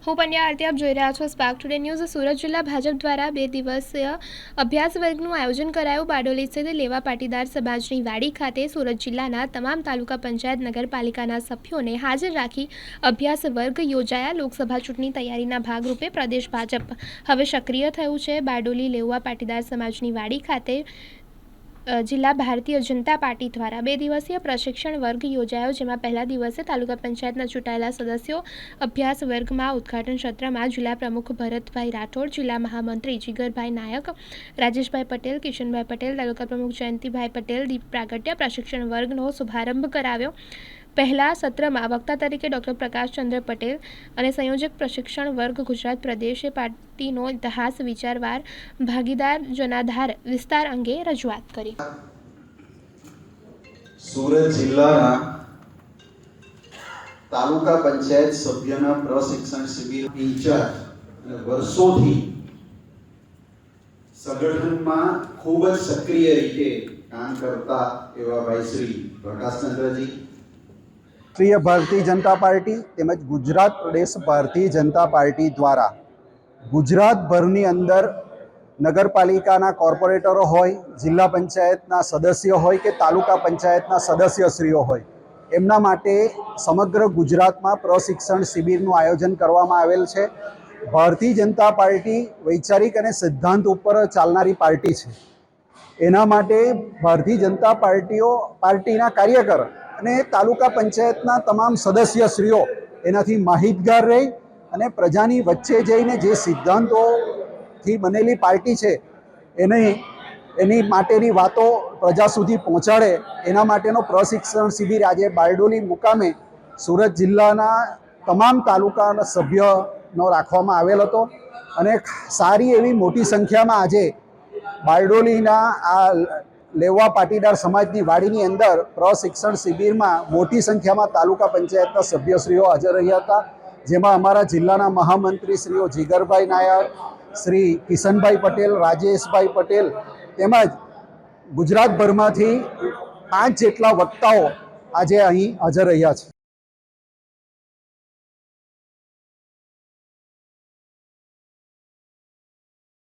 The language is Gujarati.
હું પંડ્યા આરતી આપ જોઈ રહ્યા છો સ્પાર્ક ટુડે ન્યૂઝ। સુરત જિલ્લા ભાજપ દ્વારા 2 દિવસીય અભ્યાસ વર્ગનું આયોજન કરાયું। બારડોલી સ્થિત લેવા પાટીદાર સમાજની વાડી ખાતે સુરત જિલ્લાના તમામ તાલુકા પંચાયત નગરપાલિકાના સભ્યોને હાજર રાખી અભ્યાસ વર્ગ યોજાયા। લોકસભા ચૂંટણી તૈયારીના ભાગરૂપે પ્રદેશ ભાજપ હવે સક્રિય થયું છે। બારડોલી લેવા પાટીદાર સમાજની વાડી ખાતે જિલ્લા ભારતીય જનતા પાર્ટી દ્વારા 2 દિવસીય પ્રશિક્ષણ વર્ગ યોજાયો, જેમાં પહેલા દિવસે તાલુકા પંચાયતના ચૂંટાયેલા સદસ્યો અભ્યાસ વર્ગમાં ઉદ્ઘાટન સત્રમાં જિલ્લા પ્રમુખ ભરતભાઈ રાઠોડ, જિલ્લા મહામંત્રી જીગરભાઈ નાયક, રાજેશભાઈ પટેલ, કિશનભાઈ પટેલ, તાલુકા પ્રમુખ જયંતિભાઈ પટેલ દીપ પ્રાગટ્ય પ્રશિક્ષણ વર્ગનો શુભારંભ કરાવ્યો। પહેલા સત્રમાં વક્તા તરીકે ડૉક્ટર પ્રકાશચંદ્ર પટેલ અને સંયોજક પ્રશિક્ષણ વર્ગ ગુજરાત પ્રદેશે પાર્ટીનો ઇતિહાસ, વિચારવાર, ભાગીદાર જનાધાર વિસ્તાર અંગે રજૂઆત કરી। સુરત જિલ્લાના તાલુકા પંચાયત સભ્યના પ્રશિક્ષણ શિબિર ઇન્ચાર્જ અને વર્ષોથી સંગઠનમાં ખૂબ જ સક્રિય રીતે કામ કરતા એવા ભાઈ શ્રી પ્રકાશચંદ્રજી, રાષ્ટ્રીય ભારતીય જનતા પાર્ટી તેમજ ગુજરાત પ્રદેશ ભારતીય જનતા પાર્ટી દ્વારા ગુજરાતભરની અંદર નગરપાલિકાના કોર્પોરેટરો હોય, જિલ્લા પંચાયતના સદસ્યો હોય કે તાલુકા પંચાયતના સદસ્યશ્રીઓ હોય, એમના માટે સમગ્ર ગુજરાતમાં પ્રશિક્ષણ શિબિરનું આયોજન કરવામાં આવેલ છે। ભારતીય જનતા પાર્ટી વૈચારિક અને સિદ્ધાંત ઉપર ચાલનારી પાર્ટી છે। એના માટે ભારતીય જનતા પાર્ટીના કાર્યકર અને તાલુકા પંચાયતના તમામ સદસ્યશ્રીઓ એનાથી માહિતગાર રહી અને પ્રજાની વચ્ચે જઈને જે સિદ્ધાંતોથી બનેલી પાર્ટી છે એની માટેની વાતો પ્રજા સુધી પહોંચાડે, એના માટેનો પ્રશિક્ષણ શિબિર આજે બારડોલી મુકામે સુરત જિલ્લાના તમામ તાલુકાના સભ્યનો રાખવામાં આવેલ હતો અને સારી એવી મોટી સંખ્યામાં આજે બારડોલીના આ લેવા પાટીદાર સમાજની વાડીની અંદર પ્રશિક્ષણ શિબિરમાં મોટી સંખ્યામાં તાલુકા પંચાયતના સભ્યશ્રીઓ હાજર રહ્યા હતા, જેમાં અમારા જિલ્લાના મહામંત્રી શ્રીઓ જીગરભાઈ નાયક, શ્રી કિશનભાઈ પટેલ, રાજેશભાઈ પટેલ તેમજ ગુજરાતભરમાંથી 5 જેટલા વક્તાઓ આજે અહીં હાજર રહ્યા છે।